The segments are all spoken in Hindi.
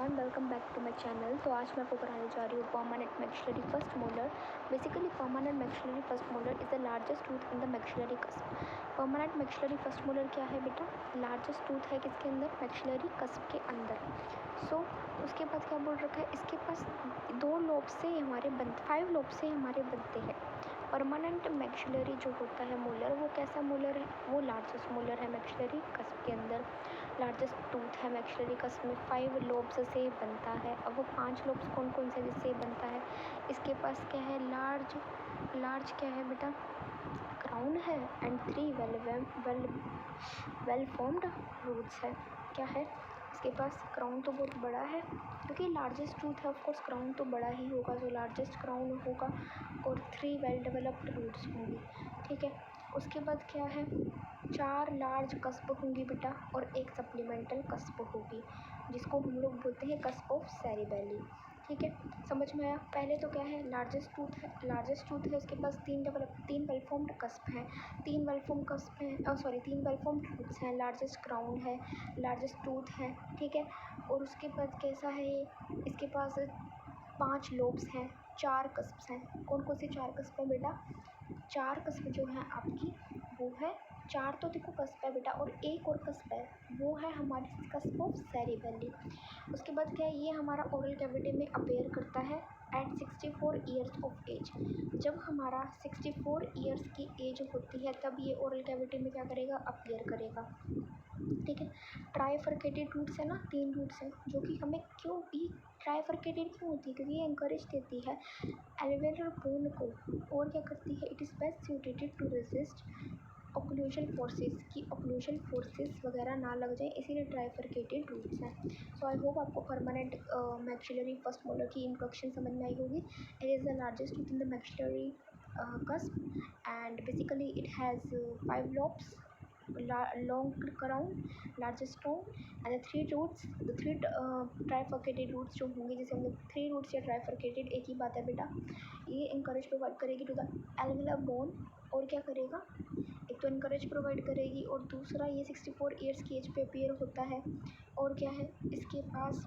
Everyone, welcome back to my channel. तो आज मैं आपको कराने जा रही हूँ permanent maxillary first molar. Basically permanent maxillary first molar is the largest tooth in the maxillary cusp. Permanent maxillary first molar क्या है बेटा? लार्जेस्ट टूथ है किसके अंदर? मैक्सिलरी कस्प के अंदर। उसके बाद क्या बोल रखा है, इसके पास 2 लोब से हमारे 5 लोब से हमारे बनते हैं। परमानेंट मैक्सिलरी जो होता है मोलर, वो कैसा मोलर है? वो लार्जेस्ट मोलर है मैक्सिलरी कस्प के अंदर। लार्जेस्ट टूथ है मैक्सिलरी कस्प में, 5 लोब्स से बनता है। अब वो 5 लोब्स कौन कौन से जिससे बनता है? इसके पास क्या है? लार्ज क्या है बेटा? क्राउन है एंड 3 वेल फॉर्म्ड रूट्स है। क्या है इसके पास? क्राउन तो बहुत बड़ा है, क्योंकि लार्जेस्ट टूथ है, ऑफकोर्स क्राउन तो बड़ा ही होगा, जो लार्जेस्ट क्राउन होगा, और 3 वेल डेवलप्ड रूट्स होंगी। ठीक है, उसके बाद क्या है? 4 लार्ज कस्प होंगी बेटा, और 1 सप्लीमेंटल कस्प होगी, जिसको हम लोग बोलते हैं कस्प ऑफ सेरिबेली। ठीक है, समझ में आया? पहले तो क्या है? लार्जेस्ट टूथ है, उसके पास 3 वेल फॉर्म्ड कस्प हैं, 3 वेल फॉर्म्ड कस्प हैं, 3 वेल फॉर्म्ड रूट्स हैं, लार्जेस्ट क्राउन है, लार्जेस्ट टूथ है। ठीक है, और उसके बाद कैसा है ये? इसके पास 5 लोब्स हैं, 4 कस्प्स हैं। कौन कौन से 4 कस्प हैं बेटा? 4 कस्प जो हैं आपकी, वो है 4 तो देखो कस्प है बेटा, और 1 और कस्प है, वो है हमारी कस्प ऑफ सेरिबेली। उसके बाद क्या है? ये हमारा ओरल कैविटी में अपेयर करता है एट 64 ईयर्स ऑफ एज। जब हमारा 64 ईयर्स की एज होती है, तब ये ओरल कैविटी में क्या करेगा? अपेयर करेगा। ठीक है, ट्राइफरकेटेड रूट्स है ना, 3 रूट्स हैं, जो कि हमें क्यों ये ट्राइफरकेटेड क्यों होती है? क्योंकि ये इंकरेज देती है एल्वेलर बोन को, और क्या करती है? It is best suited to resist occlusion forces, की ऑक्लूजन फोर्सेस वगैरह ना लग जाए, इसीलिए ट्राइफरकेटेड रूट्स हैं। सो आई होप आपको परमानेंट मैक्सिलरी फर्स्ट मोलर की इंट्रोडक्शन समझ में आई होगी। It is the largest tooth in the maxillary cusp, and basically it has 5 lobes, long crown, largest crown, and the 3 roots, the 3 trifurcated roots जो होंगे, जैसे हम 3 roots या trifurcated, एक ही बात है बेटा। ये encourage प्रोवाइड करेगी टू द alveolar bone, और क्या करेगा? एक तो encourage प्रोवाइड करेगी, और दूसरा ये 64 ईयर्स की एज पे अपीयर होता है, और क्या है? इसके पास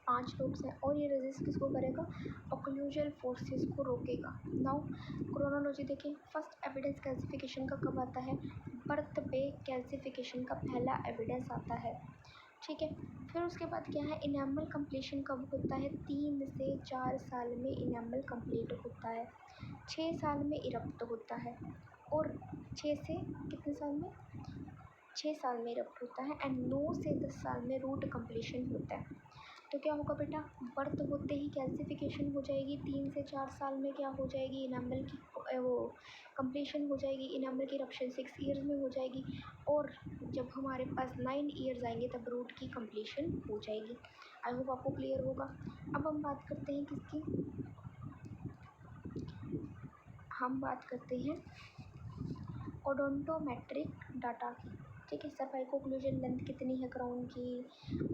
5 लोब्स हैं, और ये रेजिस्ट किसको करेगा? ऑक्लूजल फोर्सेस को रोकेगा। नाउ क्रोनोलॉजी देखें, फर्स्ट एविडेंस कैल्सिफिकेशन का कब आता है? बर्थ पे कैल्सिफिकेशन का पहला एविडेंस आता है। ठीक है, फिर उसके बाद क्या है? इनेमल कंप्लीशन कब होता है? 3 से 4 साल में इनेमल कंप्लीट होता है, 6 साल में इरप्ट होता है, और 6 से कितने साल में? 6 साल में इरप्ट होता है, एंड 9 से 10 साल में रूट कंप्लीशन होता है। तो क्या होगा बेटा? बर्थ होते ही कैल्सिफिकेशन हो जाएगी, 3 से 4 साल में क्या हो जाएगी? इनामल की वो कंप्लीशन हो जाएगी, इनामल की इरप्शन 6 ईयर्स में हो जाएगी, और जब हमारे पास 9 ईयर्स आएंगे तब रूट की कंप्लीशन हो जाएगी। आई होप आपको क्लियर होगा। अब हम बात करते हैं किसकी? हम बात करते हैं ओडोंटोमेट्रिक डाटा की। ठीक है, सर्वाइकोक्लूजन लेंथ कितनी है क्राउन की?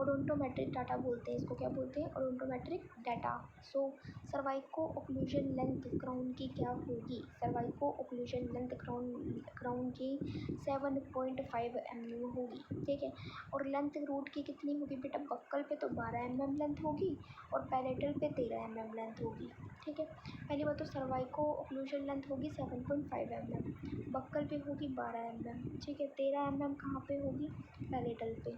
ओडोंटोमेट्रिक डाटा बोलते हैं इसको। क्या बोलते हैं? ओडोंटोमेट्रिक डाटा। सो सर्वाइको ओक्लूजन लेंथ क्राउन की क्या होगी? सर्वाइको ओक्लूजन लेंथ क्राउन की 7.5 mm होगी। ठीक है, और लेंथ रूट की कितनी होगी बेटा? बक्कल पे तो 12 mm लेंथ होगी, और पैलेटल पे 13 mm लेंथ होगी। ठीक है, पहली बात तो सर्वाइको ओक्लूजन लेंथ होगी 7.5 mm, बक्कल पे होगी 12 mm। ठीक है, 13 mm कहाँ पे होगी? पैलेटल पे।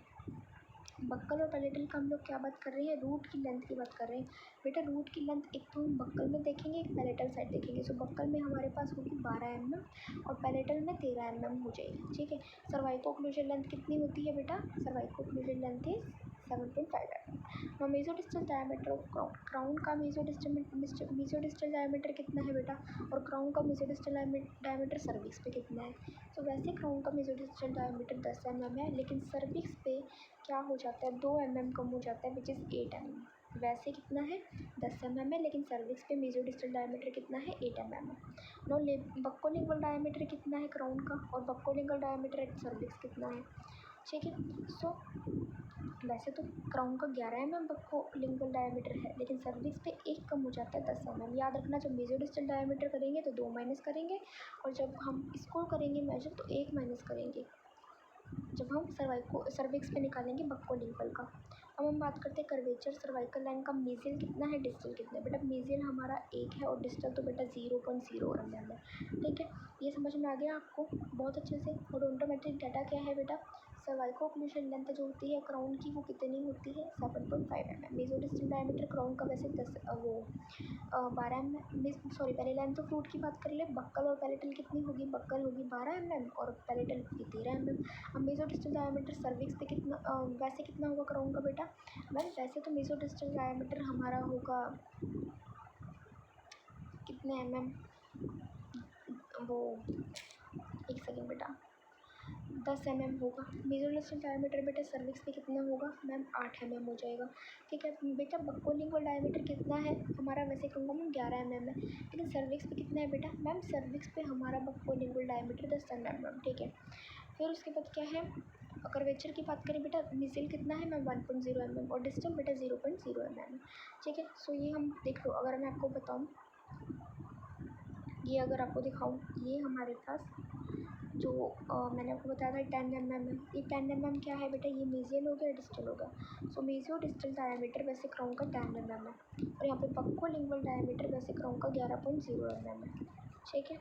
बक्कल और पैलेटल का हम लोग क्या बात कर रहे हैं? रूट की लेंथ की बात कर रहे हैं बेटा। रूट की लेंथ एक तो हम बक्कल में देखेंगे, एक पैलेटल साइड देखेंगे। सो बक्कल में हमारे पास होगी 12 mm, और पैलेटल में 13 mm हो जाएगी। ठीक है, सर्वाइको ओक्लूजन लेंथ कितनी होती है बेटा? Cervico occlusion length is 7.5 mm। now mesiodistal diameter of crown का मेसोडिस्टल डायमीटर कितना है बेटा? और क्राउन का मेसोडिस्टल डायमीटर सर्विक्स पे कितना है? तो वैसे क्राउन का मेसोडिस्टल डायमीटर 10 mm है, लेकिन सर्विक्स पे क्या हो जाता है? 2 mm कम हो जाता है, विच इज़ 8 mm। वैसे कितना है? 10 mm है, लेकिन सर्विक्स पे मेसोडिस्टल डायमीटर कितना है? 8 mm है। नो बक्कोलिंगल डायमीटर कितना है क्राउन का, और बक्कोलिंगल डायमीटर एट सर्विक्स कितना है? ठीक है, सो वैसे तो क्राउन का 11 mm बक्कोलिंगल डायमीटर है, लेकिन सर्विक्स पे 1 कम हो जाता है, 10 mm। याद रखना, जब मेसोडिस्टल डायमीटर करेंगे तो 2 माइनस करेंगे, और जब हम इसको करेंगे मेजर तो 1 माइनस करेंगे, जब हम सर्विक्स पे निकालेंगे बक्कोलिंगल का। अब हम बात करते हैं कर्वेचर सर्वाइकल लाइन का। मेजियल कितना है, डिस्टल कितना है। बेटा मेजियल हमारा 1 है और डिस्टल तो बेटा 0.0 mm है। ठीक है, ये समझ में आ गया आपको बहुत अच्छे से। ओडोंटोमेट्रिक डाटा क्या है बेटा, सर्वाइको ओक्लूशन लेंथ जो होती है क्राउन की वो कितनी होती है, 7.5 mm। मेसोडिस्टल डायमीटर क्राउन का वैसे 12 mm, सॉरी पहले लेंथ ऑफ रूट की बात कर ले। बक्कल और पैलेटल कितनी होगी, बक्कल होगी 12 mm और पैलेटल होगी 13 mm। अब मेसोडिस्टल डायमीटर सर्विक्स पे कितना वैसे कितना होगा क्राउन का बेटा, वैसे तो मेसोडिस्टल डायमीटर हमारा होगा कितने mm, वो एक सेकेंड बेटा, 10 mm होगा। मेसोडिस्टल डायमीटर बेटा सर्विक्स पे कितना होगा मैम, 8 mm हो जाएगा। ठीक है बेटा, बक्कोलिंगुअल डायमीटर कितना है हमारा, वैसे कहूँगा मैम 11 mm है, लेकिन सर्विक्स पे कितना है बेटा, मैम सर्विक्स पे हमारा बक्कोलिंगुअल डायमीटर 10 mm। ठीक है, फिर उसके बाद क्या है, कर्वेचर की बात करें बेटा, मिसिल कितना है मैम 1.0 mm और डिस्टल बेटा 0.0 mm। ठीक है, सो ये हम देख लो, अगर मैं आपको बताऊँ, ये अगर आपको दिखाऊँ, ये हमारे पास जो मैंने आपको बताया था 10 mm है। ये 10 mm क्या है बेटा, ये मेजियल हो गया, डिस्टल हो गया। सो मेजियो डिस्टल डायमीटर वैसे क्राउन का 10 mm है और यहाँ पे बक्कोलिंगुअल डायमीटर वैसे क्राउन का 11.0 mm है। ठीक है,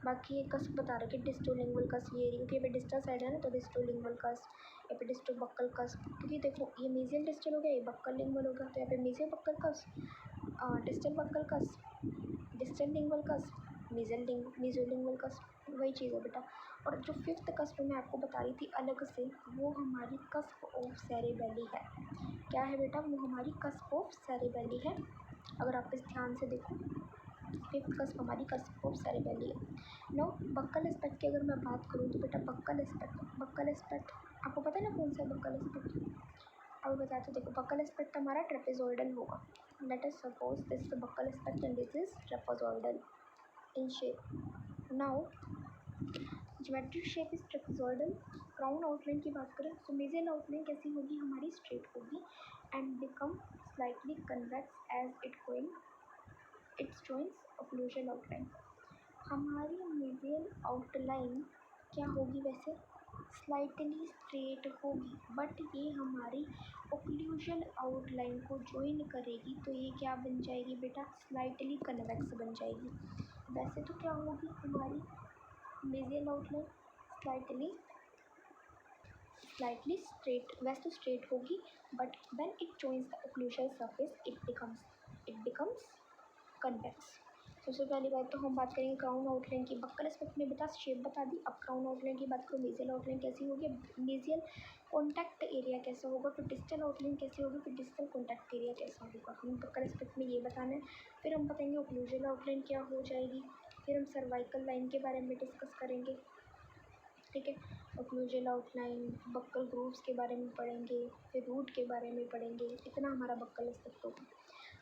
बाकी ये कस्प बता रहे कि डिस्टोलिंगुअल कस्प ये क्योंकि ये डिस्टल साइड है ना, तो डिस्टोलिंगुअल कस्प, यहाँ पे डिस्टो बक्कल कस्प, क्योंकि देखो ये मेजियल डिस्टल हो गया, ये बक्कल लिंगुअल हो गया, तो यहाँ पे mesial buccal cusp, distal buccal cusp, distal lingual cusp, mesiolingual cusp, वही चीज़ है बेटा। और जो फिफ्थ कस्प मैं आपको बता रही थी अलग से, वो हमारी कस्प ऑफ सेरेबेली है। क्या है बेटा, वो हमारी कस्प ऑफ सेरेबेली है। अगर आप इस ध्यान से देखो, फिफ्थ कस्प हमारी कस्प ऑफ सेरेबेली है। नो बक्कल एस्पेक्ट की अगर मैं बात करूँ तो बेटा बक्कल एस्पेक्ट आपको पता है ना कौन सा बक्कल एस्पेक्ट, अब बताते देखो। बक्कल एस्पेक्ट हमारा ट्रेपेजोइडल होगा। Let us suppose this is buccal aspect and this is trapezoidal in shape. Now geometric shape is trapezoidal. Crown outline की बात करें तो मेजर आउटलाइन कैसी होगी हमारी, स्ट्रेट होगी and become slightly convex as it going its joints occlusion outline. हमारी मेजर आउटलाइन क्या होगी वैसे, स्लाइटली स्ट्रेट होगी, बट ये हमारी ओक्लूजन आउटलाइन को ज्वाइन करेगी तो ये क्या बन जाएगी बेटा, स्लाइटली कन्वेक्स बन जाएगी। वैसे तो क्या होगी हमारी मेजियल आउटलाइन, स्लाइटली स्ट्रेट, वैसे तो स्ट्रेट होगी, but when it joins the occlusion surface it becomes convex. सबसे पहली बात तो हम बात करेंगे क्राउन आउटलाइन की। बक्कल एस्पेक्ट में बेटा शेप बता दी। अब क्राउन आउटलाइन की बात करो, मेजियल आउटलाइन कैसी होगी, मेजियल कॉन्टैक्ट एरिया कैसा होगा, फिर डिस्टल आउटलाइन कैसी होगी, फिर डिस्टल कॉन्टैक्ट एरिया कैसा होगा, हम बक्कल एस्पेक्ट में ये बताना है। फिर हम बताएंगे ओक्लूजन आउटलाइन क्या हो जाएगी, फिर हम सर्वाइकल लाइन के बारे में डिस्कस करेंगे। ठीक है, ओक्लूजन आउटलाइन, बक्कल ग्रूव्स के बारे में पढ़ेंगे, फिर रूट के बारे में पढ़ेंगे, इतना हमारा बक्कल एस्पेक्ट होगा।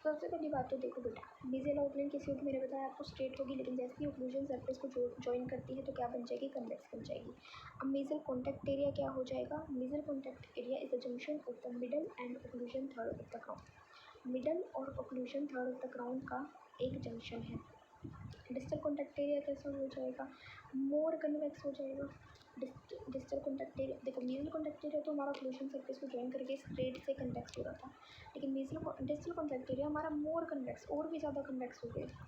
सबसे पहली बात तो देखो बेटा, मेजियल आउटलाइन कैसी होगी, मैंने बताया आपको स्ट्रेट होगी, लेकिन जैसे ही ओक्लूजन सरफेस को ज्वाइन करती है तो क्या बन जाएगी, कन्वेक्स बन जाएगी। अब मेजर कॉन्टैक्ट एरिया क्या हो जाएगा, major contact area is the junction of the middle and occlusion third of the crown. Middle और occlusion third of the crown का एक जंक्शन है। डिस्टल कॉन्टैक्ट एरिया कैसा हो जाएगा, मोर कन्वेक्स हो जाएगा। डिस्टल कॉन्टैक्ट एरिया देखो, मेजर कॉन्टैक्ट एरिया तो हमारा ओक्लूजन सरफेस को ज्वाइन करके स्ट्रेट से कन्वेक्स हो रहा था, लेकिन डिस्टल कॉन्टैक्ट एरिया हमारा मोर कन्वेक्स, और भी ज़्यादा कन्वेक्स हो गया।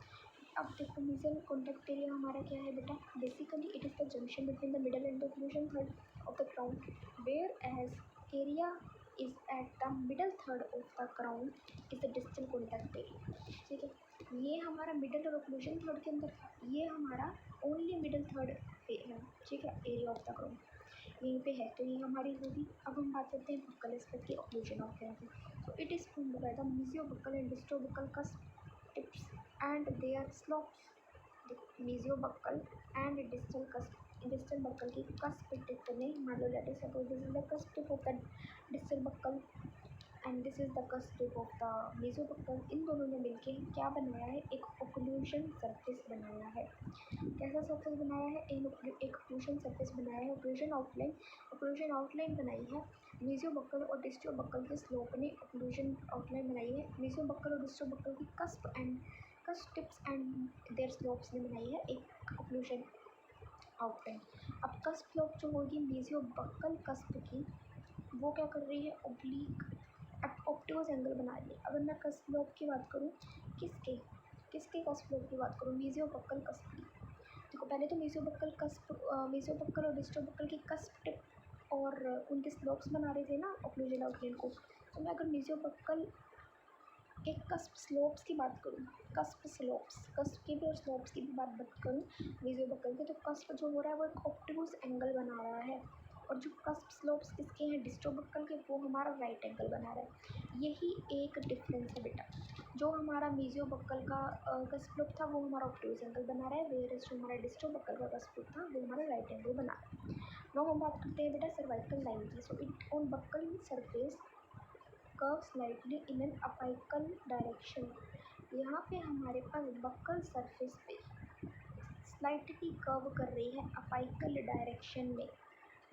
अब देखो मेजर कॉन्टैक्ट एरिया हमारा क्या है बेटा, basically it is the junction between the middle and the occlusion third of the crown, where as area is at the middle third of the crown is the distal contact area. ठीक है, ये हमारा मिडल और ओक्लूजन थर्ड के अंदर, ये हमारा ओनली मिडल थर्ड पे है। ठीक है, एरिया ऑफ द क्राउन यहीं पे है, तो ये हमारी होगी। अब हम बात करते हैं बक्कल एस्पेक्ट की, ओक्लूजन आउटलाइन की। तो it is formed by the mesiobuccal and distobuccal cusp tips and their slopes. देखो मेसियोबक्कल एंड डिस्टल बक्कल की कस्प टिप ने, मान लो let us suppose this is the cusp tip of the distal buccal and this is the cusp tip of the mesiobuccal. इन दोनों ने मिलके क्या बनाया है, एक ओक्लूजन सरफेस बनाया है। कैसा सरफेस बनाया है, एक ओक्लूजन सरफेस बनाया है, ओक्लूजन आउटलाइन बनाई है। मेसियोबक्कल और डिस्टोबक्कल के स्लोप ने ओक्लूजन आउटलाइन बनाई है। मेसियोबक्कल और डिस्टोबक्कल की cusp tips and their slopes ने बनाई है एक ओक्लूजन आउटलाइन। अब कस्प स्लोप जो होगी मेसियोबक्कल कस्प की, वो क्या कर रही है, ओब्लीक ऑप्टिकस एंगल बना रही है। अगर मैं कस्प लोब की बात करूँ, किसके किसके कस्प लोब की बात करूँ, मेसियोबक्कल कस्प की। देखो पहले तो मेसियोबक्कल और डिस्टोबक्कल की कस्प टिप और उनके स्लोप्स बना रहे थे ना ऑक्लूजन आउटलाइन को। तो मैं अगर मेसियोबक्कल के कस्प स्लोप्स की बात करूँ, कस्प की भी और स्लोप्स की भी बात करूँ मेसियोबक्कल के, तो कस्प जो हो रहा है वो एक ऑप्टिकस एंगल बना रहा है, और जो कस्प स्लोप्स किसके हैं, डिस्टोबक्कल के, वो हमारा राइट एंगल बना रहा है। यही एक डिफरेंस है बेटा। जो हमारा मेसियोबक्कल का कस्प लोब था वो हमारा ऑप्टिकस एंगल बना रहा है, वेयरएज जो हमारा डिस्टोबक्कल का कस्प लोब था वो हमारा राइट एंगल बना रहा है। नाउ हम बात करते हैं बेटा सर्वाइकल लाइन की। So it on buccal surface curve slightly in an apical direction. यहाँ पे हमारे पास बक्कल सरफेस पे स्लाइटली कर्व कर रही है अपाइकल डायरेक्शन में,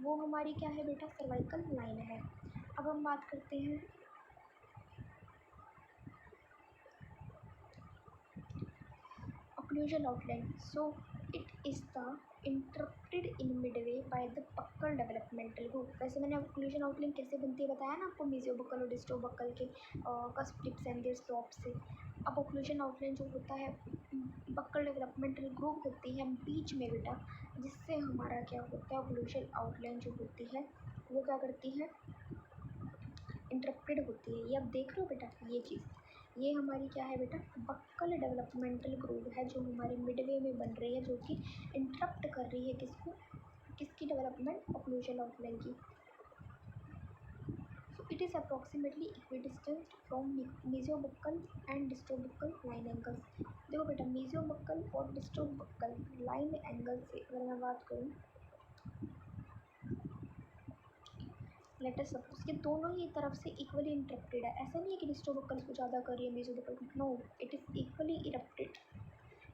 वो हमारी क्या है बेटा, सर्वाइकल लाइन है। अब हम बात करते हैं occlusal outline. So it is the interrupted in midway by the buccal developmental group. वैसे मैंने occlusal outline कैसे बनती है बताया ना आपको, मेसियोबक्कल और डिस्टोबक्कल के cusp tips and their slope से। अब occlusal outline जो होता है बक्कल डेवलपमेंटल ग्रुप होती है बीच में बेटा, जिससे हमारा क्या होता है, occlusal outline जो होती है वो क्या करती है, इंटरप्टेड होती है। ये आप देख रहे हो बेटा, ये चीज़ ये हमारी क्या है बेटा, बक्कल डेवलपमेंटल ग्रूव है जो हमारी मिडवे में बन रही है, जो कि इंटरप्ट कर रही है किसकी डेवलपमेंट, ऑक्लूजन आउटलाइन की। So it is approximately equidistance from mesiobuccal and distobuccal line angles. देखो बेटा, मेसियोबक्कल और डिस्टोबक्कल लाइन एंगल से अगर मैं बात करूँ, लेट अस सपोज कि दोनों ही तरफ से इक्वली इंटरप्टेड है। ऐसा नहीं है कि डिस्टोबक्कल को ज़्यादा कर रही है मेसियोबक्कल को, no, it is equally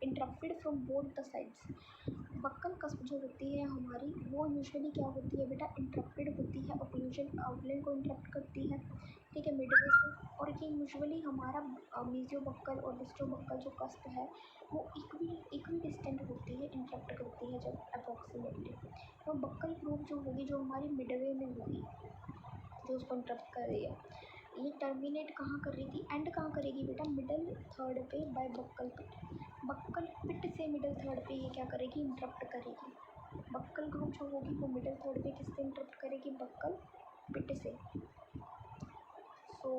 interrupted from both the sides. Buccal cusp जो होती है हमारी, वो यूजुअली क्या होती है बेटा, इंटरप्टेड होती है, ऑक्लूजन आउटलाइन को इंटरप्ट करती है, ठीक है, मिडवे से। और ये यूजुअली हमारा मेसियोबक्कल और डिस्टोबक्कल जो कस्प है वो इक्वी डिस्टेंट होती है, इंटरप्ट करती है जब अप्रॉक्सीमेटली। तो बक्कल ग्रुप जो होगी, जो हमारी मिडवे में होगी, जो उसको इंटरप्ट कर रही है, ये टर्मिनेट कहाँ कर रही थी, एंड कहाँ करेगी बेटा, मिडल थर्ड पे बाय बक्कल पिट। बक्कल पिट से मिडल थर्ड पे ये क्या करेगी, इंटरप्ट करेगी। बक्कल ग्रुप जो होगी वो मिडल थर्ड पे किससे इंटरप्ट करेगी, बक्कल पिट से। So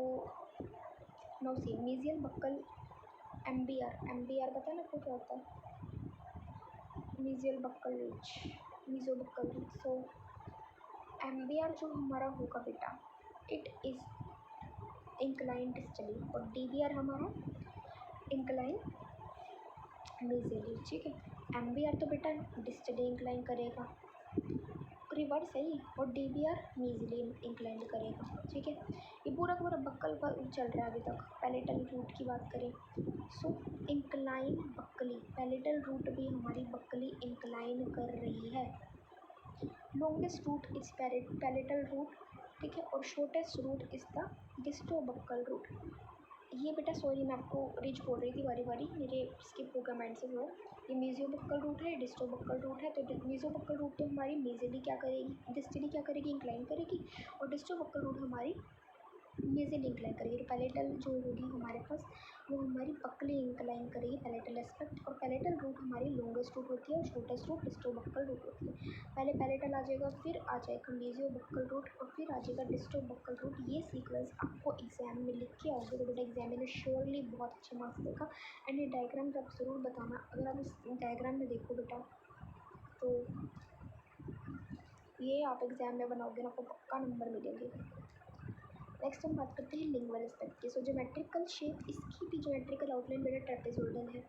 now see mesial buccal MBR पता है ना आपको क्या होता है, mesial buccal ridge, mesiobuccal ridge. So MBR जो हमारा होगा बेटा, इट इज़ इंक्लाइन डिस्टली, और डीबीआर हमारा इंक्लाइन मेसियली, ठीक है। एमबीआर तो बेटा डिस्टली इंक्लाइन करेगा, रिवर्स है ही, और डीबीआर मेसियली इंक्लाइन करेगा, ठीक है। ये पूरा का पूरा बक्कल का चल रहा है अभी तक। पैलेटल रूट की बात करें, so incline buccally, palatal root भी हमारी बक्कली इंक्लाइन कर रही है। Longest root is palatal root, ठीक है, और shortest root is the distobuccal root. ये बेटा सॉरी मैं आपको रिच बोल रही थी बारी बारी, मेरे स्किप हो गया माइंड से वो। ये मेसियोबक्कल रूट है, डिस्टोबक्कल रूट है। तो मेसियोबक्कल रूट तो हमारी मेसियली क्या करेगी, डिस्टली क्या करेगी, इंक्लाइन करेगी, और डिस्टोबक्कल रूट हमारी मेसियली इंक्लाइन करेगी। तो पैलेटल जो होगी हमारे पास वो हमारी बक्कली इंक्लाइन करेगी, पैलेटल एस्पेक्ट। और पैलेटल रूट हमारी लॉन्गेस्ट रूट होती है, और शॉर्टेस्ट रूट डिस्टोबक्कल रूट होती है। पहले पैलेटल आ जाएगा, फिर आ जाएगा मेसियोबक्कल रूट, और फिर आ जाएगा डिस्टोबक्कल रूट। ये सीक्वेंस आपको एग्जाम में लिख के आओगे तो बेटा एग्जाम में श्योरली बहुत अच्छे मार्क्स देगा। एंड ये डायग्राम आप ज़रूर बताना, अगर आप इस डायग्राम में देखो बेटा तो ये आप एग्जाम में बनाओगे ना, आपको पक्का नंबर मिलेंगे। नेक्स्ट हम बात करते हैं लिंगुअल एस्पेक्ट की। सो ज्योमेट्रिकल शेप, इसकी भी ज्योमेट्रिकल आउटलाइन बेटा ट्रेपेजोइडल है।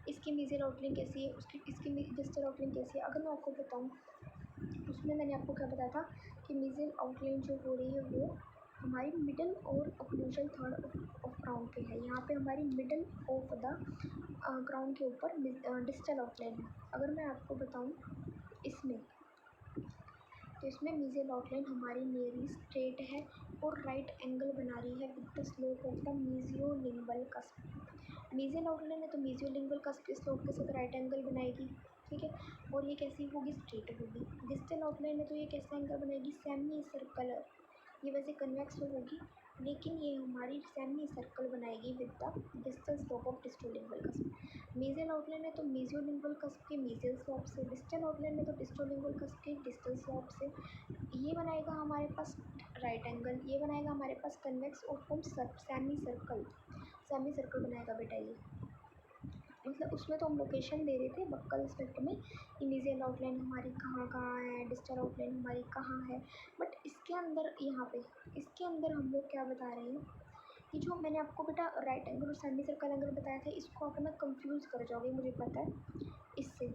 इसकी मेसियल आउटलाइन कैसी है, इसकी डिस्टल आउटलाइन कैसी है, अगर मैं आपको बताऊँ, उसमें मैंने आपको क्या बताया था कि मेसियल आउटलाइन जो हो रही है वो हमारी मिडल और ऑक्लूजल थर्ड ऑफ क्राउन पे है। यहाँ पे हमारी मिडल ऑफ द क्राउन के ऊपर डिस्टल आउटलाइन है। अगर मैं आपको बताऊँ इसमें, तो इसमें मेसियल आउटलाइन हमारी नियरली स्ट्रेट है और राइट एंगल बना रही है with the slope of the mesiolingual cusp. Mesial outline है तो मेसियोलिंगुअल कस्प के स्लोप के साथ राइट एंगल बनाएगी, ठीक है, और ये कैसी होगी, स्ट्रेट होगी। डिस्टल आउटलाइन है तो ये कैसा एंगल बनाएगी, सेमी सर्कुलर, ये वैसे कन्वेक्स होगी, लेकिन ये हमारी सेमी सर्कल बनाएगी with the distal slope of distolingual cusp. Mesial outline है तो मेजियोलिंगुअल कस्प के मेजल स्लोप से, डिस्टल आउटलाइन है तो डिस्टोलिंगुअल कस्प के डिस्टल स्लोप से। ये बनाएगा हमारे पास राइट एंगल, ये बनाएगा हमारे पास कन्वेक्स और form semi circle, semi circle बनाएगा बेटा ये। मतलब उसमें तो हम लोकेशन दे रहे थे बक्कल एस्पेक्ट में, इमेजियल आउटलाइन हमारी कहाँ कहाँ है, डिस्टल आउटलाइन हमारी कहाँ है, बट इसके अंदर यहाँ पे इसके अंदर हम लोग क्या बता रहे हैं कि जो मैंने आपको बेटा राइट एंगल और सेमी सर्कल एंगल बताया था, इसको आप ना कंफ्यूज कर जाओगे मुझे पता है इससे,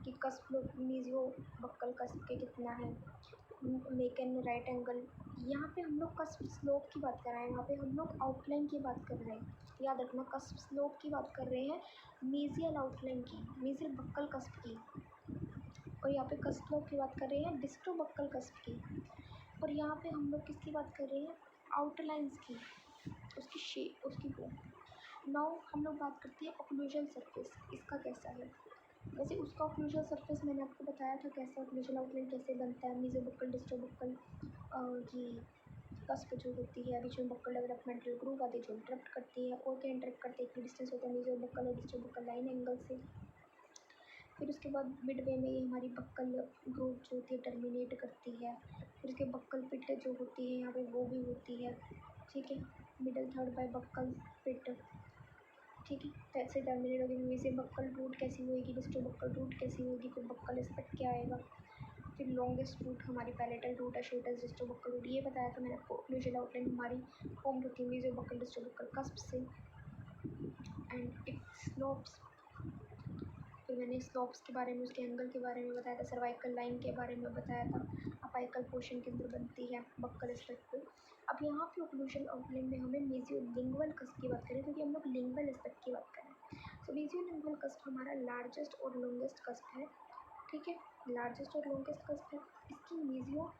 कि कस्प मीजियो बक्कल कस्प के कितना है, मेकन राइट एंगल। यहाँ पे हम लोग कस्प स्लोप की बात कर रहे हैं, यहाँ पे हम लोग आउटलाइन की बात कर रहे हैं, याद रखना कस्प स्लोप की बात कर रहे हैं, मीजियल आउटलाइन की, मीजियल बक्कल कस्प की, और यहाँ पे कस्प स्लोप की बात कर रहे हैं डिस्टो बक्कल कस्प की, और यहाँ पे हम लोग किसकी बात कर रहे हैं, आउटलाइंस की, उसकी शेप, उसकी वो। नाउ हम लोग बात करते हैं ओक्लूजन सरफेस, इसका कैसा है। वैसे उसका ओक्लूजन सरफेस मैंने आपको बताया था कैसा, ओक्लूजन आउटलाइन कैसे बनता है, मीजोबक्कल डिस्टोबक्कल की कस्प जो होती है बीच में बक्कल डेवलपमेंटल ग्रूव आदि जो इंटरप्ट करती है, और क्या इंटरप्ट करती है कि डिस्टेंस होता है मीजोबक्कल और डिस्टोबक्कल लाइन एंगल से। फिर उसके बाद मिड वे में ये हमारी बक्कल ग्रूव जो होती है टर्मिनेट करती है, फिर उसके बक्कल पिट जो होती है यहाँ पे वो भी होती है, ठीक है, मिडल थर्ड बाय बक्कल पिट, ठीक है, कैसे टर्मिनेट होगी, वैसे बक्कल रूट कैसी होगी, डिस्टो बक्कल रूट कैसी होगी, फिर बक्कल एस्पेक्ट क्या आएगा, फिर लॉन्गेस्ट रूट हमारी पैलेटल रूट है, शॉर्टेस्ट डिस्टो बक्कल रूट, ये बताया था मैंने आपको। ओक्लूजन आउटलाइन हमारी फॉर्म होती है मीजो बक्कल डिस्टो बक्कल कस्प से, एंड इट स्लोप्स। फिर मैंने स्लोप्स के बारे में, उसके एंगल के बारे में बताया था, सर्वाइकल लाइन के बारे में बताया था, अपाइकल पोर्शन के अंदर बनती है बक्कल एस्पेक्ट पे। अब यहाँ पे ओक्लूजन आउटलाइन में हमें मेजियोलिंगुअल कस्प की बात करें, क्योंकि हम लोग लिंगुअल एस्पेक्ट की बात करें। सो मेजियोलिंगुअल कस्प हमारा लार्जेस्ट और लॉन्गेस्ट कस्प है, ठीक है, लार्जेस्ट और लॉन्गेस्ट कस्प है। इसकी मेजियो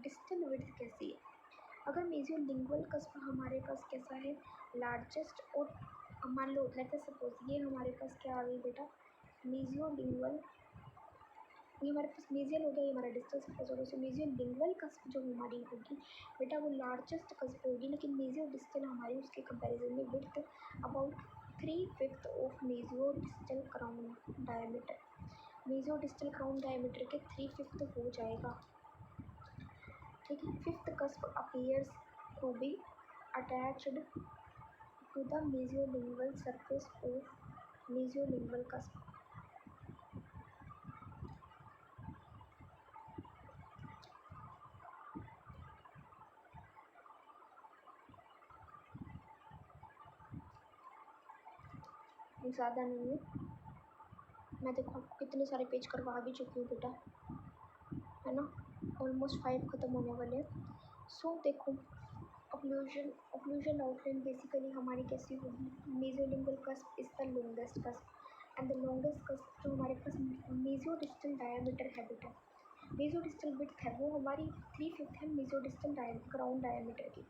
डिस्टल विड्थ कैसी है, अगर मेजियोलिंगुअल कस्प हमारे पास कैसा है, लार्जेस्ट, और मान लो लेट अस सपोज ये हमारे पास क्या आ गई बेटा, मेजियोलिंगुअल, ये हमारे पास मेजियल हो गया, ये हमारा डिस्टल सरफेस हो गया। सो मेजियोलिंगुअल कस्प जो हमारी होगी बेटा वो लार्जेस्ट कस्प होगी, लेकिन मेजियो डिस्टल हमारी उसके कंपैरिजन में width about 3/5 of mesiodistal crown diameter, mesiodistal crown diameter के 3/5 हो जाएगा, ठीक है। Fifth cusp appears to be attached to the mesiolingual surface of mesiolingual cusp. ज़्यादा नहीं है, मैं देखो आपको कितने सारे पेज करवा भी चुकी हूँ बेटा, है ना, ऑलमोस्ट 5 ख़त्म होने वाले हैं। सो देखो ओक्लूजन आउटलाइन बेसिकली हमारी कैसी होगी, mesiolingual cusp is the longest cusp, and the longest cusp जो हमारे पास मेजियोडिस्टल डायमीटर है बेटा, मेजियोडिस्टल विड्थ है वो हमारी 3/5 है मेजियोडिस्टल क्राउन डायमीटर की।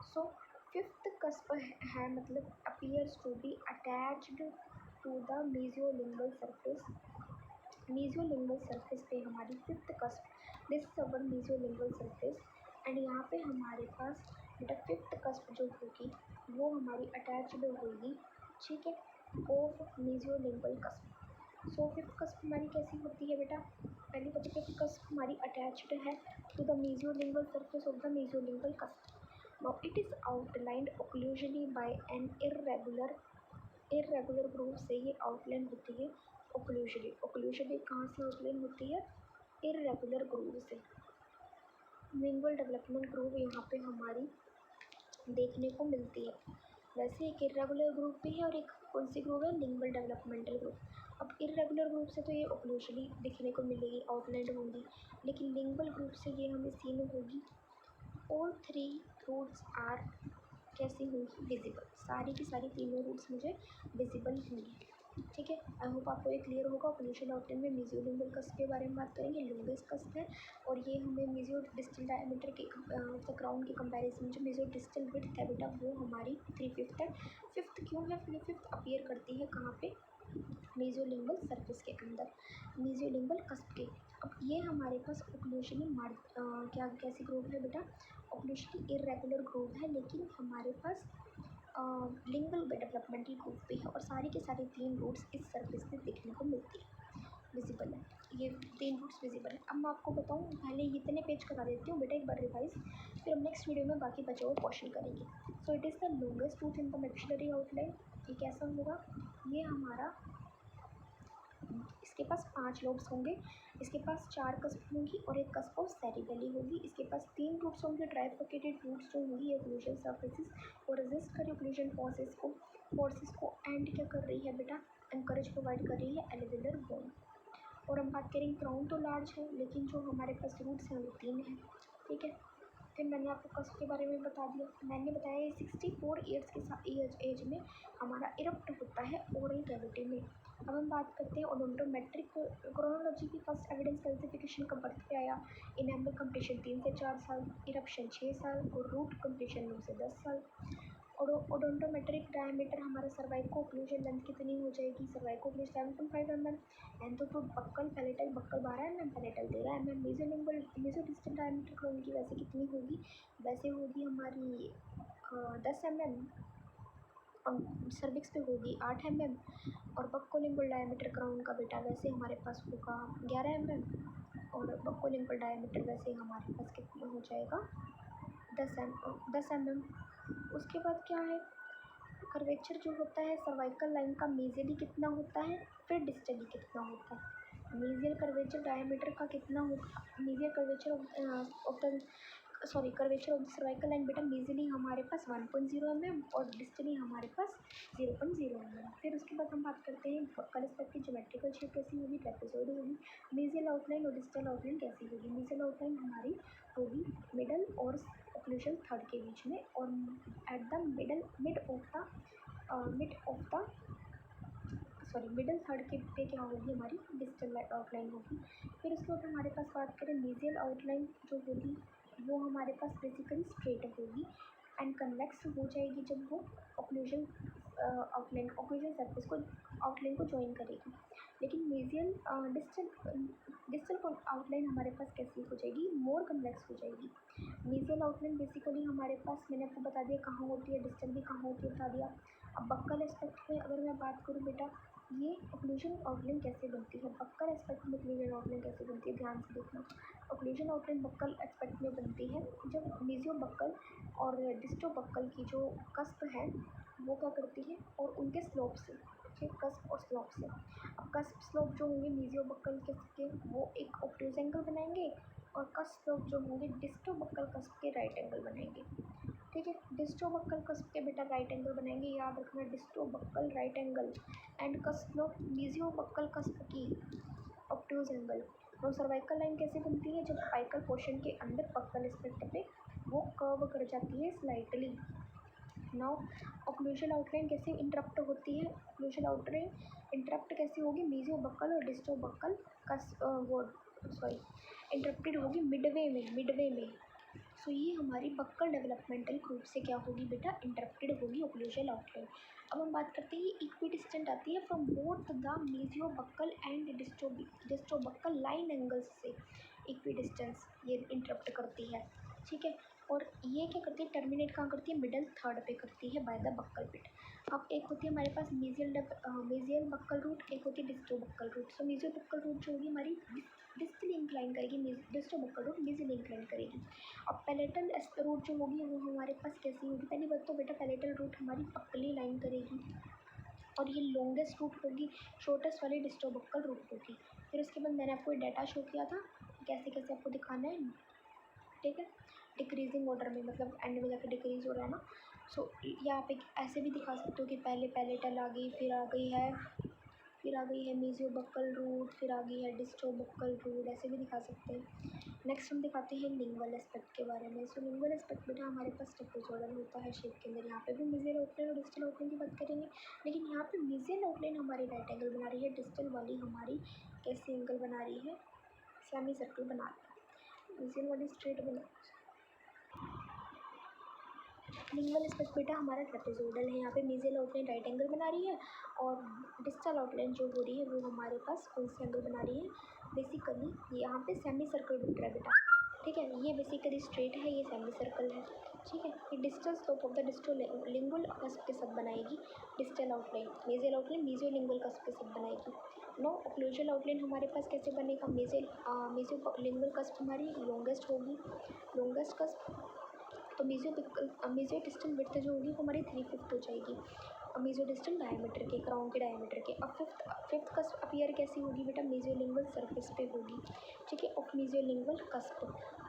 सो फिफ्थ कस्प है मतलब appears to be attached to the mesiolingual surface, mesiolingual surface पे हमारी fifth cusp, this is our mesiolingual surface, and यहाँ पे हमारे पास बेटा फिफ्थ कस्प जो होगी वो हमारी अटैच्ड होगी, ठीक है, of mesiolingual cusp. So fifth cusp हमारी कैसी होती है बेटा, पहली बात फिफ्थ कस्प हमारी अटैच्ड है to the mesiolingual surface of the mesiolingual cusp. Now it is outlined occlusally by an irregular groove से ये आउटलाइन होती है ओक्लूजली कहाँ से आउटलाइन होती है, इरेगुलर ग्रूव से। लिंगुअल डेवलपमेंट ग्रूव यहाँ पे हमारी देखने को मिलती है, वैसे एक इरेगुलर ग्रुप भी है और एक कौन सी ग्रुप है, लिंगुअल डेवलपमेंटल ग्रुप। अब इरेगुलर ग्रुप से तो ये ओक्लूजली दिखने को मिलेगी, आउटलाइन होंगी, लेकिन लिंगुअल ग्रुप से ये हमें सीन होगी, ऑल 3 रूट्स आर कैसी होंगी, विजिबल, सारी की सारी तीनों रूट्स मुझे विजिबल होंगी, ठीक है। आई होप आपको ये क्लियर होगा। ओक्लूजन आउटलाइन में मेजियोलिंगुअल कस्प के बारे में बात करेंगे, लॉन्गेस्ट कस्प है, और ये हमें मेजियो डिस्टल डायमीटर के क्राउन के कंपैरिजन में जो मेजियो डिस्टल विड्थ है बेटा वो हमारी 3/5 है। फिफ्थ क्यों है, फिफ्थ अपीयर करती है कहाँ पे, मेजियोलिंगुअल सरफेस के अंदर, मेजियोलिंगुअल कस्प के। अब ये हमारे पास ओक्लूजली क्या कैसी ग्रुप है बेटा, ऑब्वियसली इरेगुलर ग्रूव है, लेकिन हमारे पास लिंगल डेवलपमेंटल ग्रूव भी है और सारी के सारी 3 रूट्स इस सर्फेस पे देखने को मिलती है, विजिबल है, ये 3 रूट्स विजिबल है। अब मैं आपको बताऊँ, पहले इतने पेज करा देती हूँ बेटा एक बार रिवाइज, फिर हम नेक्स्ट वीडियो में बाकी बचे हुए क्वेश्चन करेंगे। सो it is the longest tooth in the maxillary outline. ये कैसा होगा, ये हमारा, इसके पास 5 लोब्स होंगे, इसके पास 4 कस्प होंगी और एक कस्प ऑफ सेरिबेली होगी। इसके पास 3 रूट्स होंगे, ट्राइफोकेटेड रूट्स जो होंगी ओक्लूजन सर्फेसिस और रेजिस्ट कर ओक्लूजन फोर्सेस को एंड क्या कर रही है बेटा, एनकरेज प्रोवाइड कर रही है एलिवेलर बोन। और हम बात करेंगे क्राउन तो लार्ज है, लेकिन जो हमारे पास रूट्स हैं वो 3 हैं, ठीक है। फिर मैंने आपको कस्प के बारे में बता दिया, मैंने बताया ये 64 ईयर्स के साथ एज में हमारा इरप्ट होता है ओरल कैविटी में। अब हम बात करते हैं ओडोंटोमेट्रिक क्रोनोलॉजी की फर्स्ट एविडेंस क्लासिफिकेशन का बर्थ पे आया। इनेमल कंप्लीशन 3 से 4 साल, इरप्शन 6 साल और रूट कंप्लीशन 9 से 10 साल। ओडोंटोमेट्रिक डायमीटर हमारा सर्वाइको ओक्लूजन लेंथ कितनी हो जाएगी, सर्वाइको ओक्लूजन 7.5 mm, एंथोफ्रूट buccal palatal buccal 12 mm, palatal 13 mm, mesiolingual mesiodistal diameter crown की वैसे कितनी होगी, वैसे होगी हमारी 10 mm, सर्विक्स पे होगी 8 mm और बक्कोलिंगुअल डायमीटर क्राउन का बेटा वैसे हमारे पास होगा 11 mm और बक्कोलिंगुअल डायमीटर वैसे हमारे पास कितना हो जाएगा 10 mm। उसके बाद क्या है, कर्वेचर जो होता है सर्वाइकल लाइन का मेजली कितना होता है, फिर डिस्टली कितना होता है। मेजियल कर्वेचर डायमीटर का कितना होगा, mesial curvature of the curvature of the cervical line बेटा मेजली हमारे पास 1.0 mm और डिस्टली हमारे पास 0.0 mm। फिर उसके बाद हम बात करते हैं बक्कल स्पेक्ट की ज्योमेट्रिकल शेप कैसी होगी, ट्रेपेजॉइड होगी। मेजियल आउटलाइन और डिस्टल आउटलाइन कैसी होगी, मेजियल आउटलाइन हमारी होगी मिडल और ओक्लूजन थर्ड के बीच में और एट द मिड थर्ड के पे क्या होगी हमारी डिस्टल आउटलाइन होगी। फिर उसके बाद हमारे पास बात करें मेजियल आउटलाइन जो होगी वो हमारे पास बेसिकली स्ट्रेट होगी एंड कन्वेक्स हो जाएगी जब वो ओक्लूजन सर्फेस को आउटलाइन को ज्वाइन करेगी। लेकिन मेजियल डिस्टल आउटलाइन हमारे पास कैसी हो जाएगी, मोर कन्वेक्स हो जाएगी। मेजियल आउटलाइन बेसिकली हमारे पास मैंने आपको बता दिया कहाँ होती है, डिस्टल भी कहाँ होती है बता दिया। अब बक्कल एस्पेक्ट में अगर मैं बात करूँ बेटा, ये ओक्लूजन आउटलाइन कैसे बनती है, बक्कल एस्पेक्ट में ओक्लूजन आउटलाइन कैसे बनती है, ध्यान से देखना। ओक्लूजन आउटलाइन बक्कल एस्पेक्ट में बनती है जब मेजियो बक्कल और डिस्टो बक्कल की जो कस्प है वो क्या करती है और उनके स्लोप से, ठीक, कस्प और स्लोप से। अब कस्प स्लोप जो होंगे मेजियो बक्कल के वो एक ऑब्ट्यूज एंगल बनाएंगे और कस्प स्लोप जो होंगे डिस्टो बक्कल कस्प के राइट एंगल बनाएंगे, ठीक है। डिस्टो बक्कल कस्प के बेटा राइट एंगल बनाएंगे, याद रखना disto buccal right angle and cusp slope mesio buccal cusp की ऑब्ट्यूज एंगल। तो सर्वाइकल लाइन कैसे बनती है, जब अपाइकल पोर्शन के अंदर बक्कल एस्पेक्ट पे वो कर्व कर जाती है स्लाइटली। नाउ ओक्लूजन आउटलाइन कैसे इंटरप्ट होती है, ओक्लूजन आउटलाइन इंटरप्ट कैसे होगी, मेजियो बक्कल और डिस्टो बक्कल इंटरप्टेड होगी मिडवे में। सो ये हमारी बक्कल डेवलपमेंटल ग्रुप से क्या होगी बेटा, इंटरप्टेड होगी ओक्लूजन आउटलाइन। अब हम बात करते हैं इक्वी डिस्टेंट आती है from both the mesio buccal and disto buccal line angles से, इक्वी डिस्टेंस ये इंटरप्ट करती है, ठीक है। और ये क्या करती है, टर्मिनेट कहाँ करती है, मिडल थर्ड पे करती है बाय द बक्कल पिट। अब एक होती है हमारे पास मेजियल बक्कल रूट, एक होती है डिस्टो बक्कल रूट। सो मेजियल बक्कल रूट जो होगी हमारी डिस्टली इंक्लाइन करेगी, डिस्टो बक्कल रूट मेजियली इंक्लाइन करेगी। अब पैलेटल रूट जो होगी वो हमारे पास कैसी होगी, पहली बात तो बेटा पैलेटल रूट हमारी बक्कली लाइन करेगी और ये लॉन्गेस्ट रूट होगी, शॉर्टेस्ट वाली डिस्टो बक्कल रूट होगी। फिर उसके बाद मैंने आपको डाटा शो किया था कैसे कैसे आपको दिखाना है, ठीक है, डिक्रीजिंग ऑर्डर में, मतलब एंड में जाकर डिक्रीज हो रहा है ना। सो यहाँ पे ऐसे भी दिखा सकते हो कि पहले पैलेटल आ गई, फिर आ गई है मेजियो बक्कल रूट, फिर आ गई है डिस्टो बक्कल रूट, ऐसे भी दिखा सकते हैं। नेक्स्ट हम दिखाते हैं लिंगुअल एस्पेक्ट के बारे में। सो लिंगुअल एस्पेक्ट बेटा हमारे पास ट्रेपेजोइडल होता है शेप के अंदर, यहाँ पे भी मेजियल आउटलाइन और डिस्टल आउटलाइन की बात करेंगे, लेकिन यहाँ पे मेजियल आउटलाइन हमारी राइट एंगल बना रही है, डिस्टल वाली हमारी कैसे एंगल बना रही है, सेमी सर्कल बना रही है, मेजियल वाली स्ट्रेट बना। लिंगुअल एस्पेक्ट बेटा हमारा ट्रेपेजोइडल है, यहाँ पे मेजियल आउटलाइन राइट एंगल बना रही है और डिस्टल आउटलाइन जो हो रही है वो हमारे पास कौन सी एंगल बना रही है, बेसिकली यहाँ पे सेमी सर्कल बन रहा है बेटा, ठीक है। ये बेसिकली स्ट्रेट है, ये सेमी सर्कल है। ठीक है। ये distal slope of the distolingual cusp के साथ बनाएगी distal outline, mesial outline mesolingual cusp के साथ बनाएगी। नो ओक्लूजल आउटलाइन हमारे पास कैसे बनेगा, मेसोलिंगुअल कस्प हमारी लॉन्गेस्ट होगी, लॉन्गेस्ट कस्प। तो मेजो डिस्टल विड्थ जो होगी वो हमारी 3/5 हो जाएगी मेजो डिस्टल डायमीटर के, क्राउन के डायमीटर के। अब फिफ्थ कस्प अपीयर कैसी होगी बेटा, मेसोलिंगुअल सरफेस पे होगी। ठीक है, ऑफ मेसोलिंगुअल कस्प।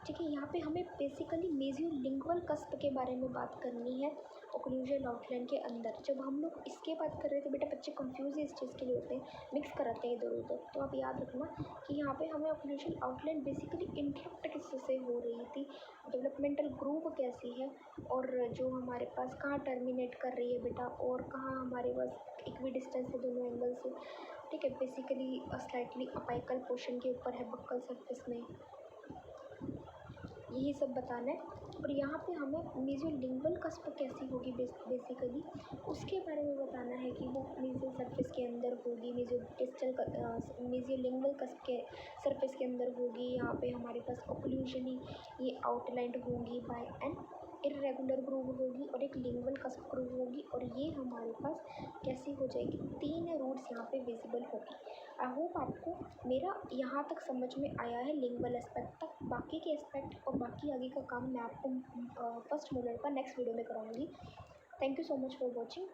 ठीक है, यहाँ पे हमें बेसिकली मेसोलिंगुअल कस्प के बारे में बात करनी है ओक्लूजल आउटलाइन के अंदर। जब हम लोग इसके बात कर रहे थे बेटा, बच्चे कंफ्यूज इस चीज़ के लिए होते हैं, मिक्स कराते हैं इधर उधर। तो आप याद रखना कि यहाँ पे हमें ओक्लूजल आउटलाइन बेसिकली इंटरप्ट किससे हो रही थी, डेवलपमेंटल ग्रूव कैसी है, और जो हमारे पास कहाँ टर्मिनेट कर रही है बेटा, और कहाँ हमारे पास इक्वी डिस्टेंस है दोनों एंगल से। ठीक है, बेसिकली स्लाइटली अपाइकल पोर्शन के ऊपर है बक्कल सरफेस में, यही सब बताना है। और यहाँ पे हमें मेसोलिंगुअल कस्प कैसी होगी बेसिकली उसके बारे में बताना है कि वो मेसो सरफेस के अंदर होगी, मेसोलिंगुअल कस्प के सरफेस के अंदर होगी। यहाँ पे हमारे पास ओक्लूजली ये आउटलाइंड होंगी बाय एन इर्रेगुलर ग्रूव होगी और एक लिंगुअल कस्प ग्रूव होगी, और ये हमारे पास कैसी हो जाएगी, 3 रूट्स यहाँ पे विजिबल होगी। आई होप आपको मेरा यहाँ तक समझ में आया है लिंगुअल एस्पेक्ट तक। बाकी के एस्पेक्ट और बाकी आगे का काम मैं आपको फर्स्ट मोलर का नेक्स्ट वीडियो में कराऊंगी। Thank you so much for watching.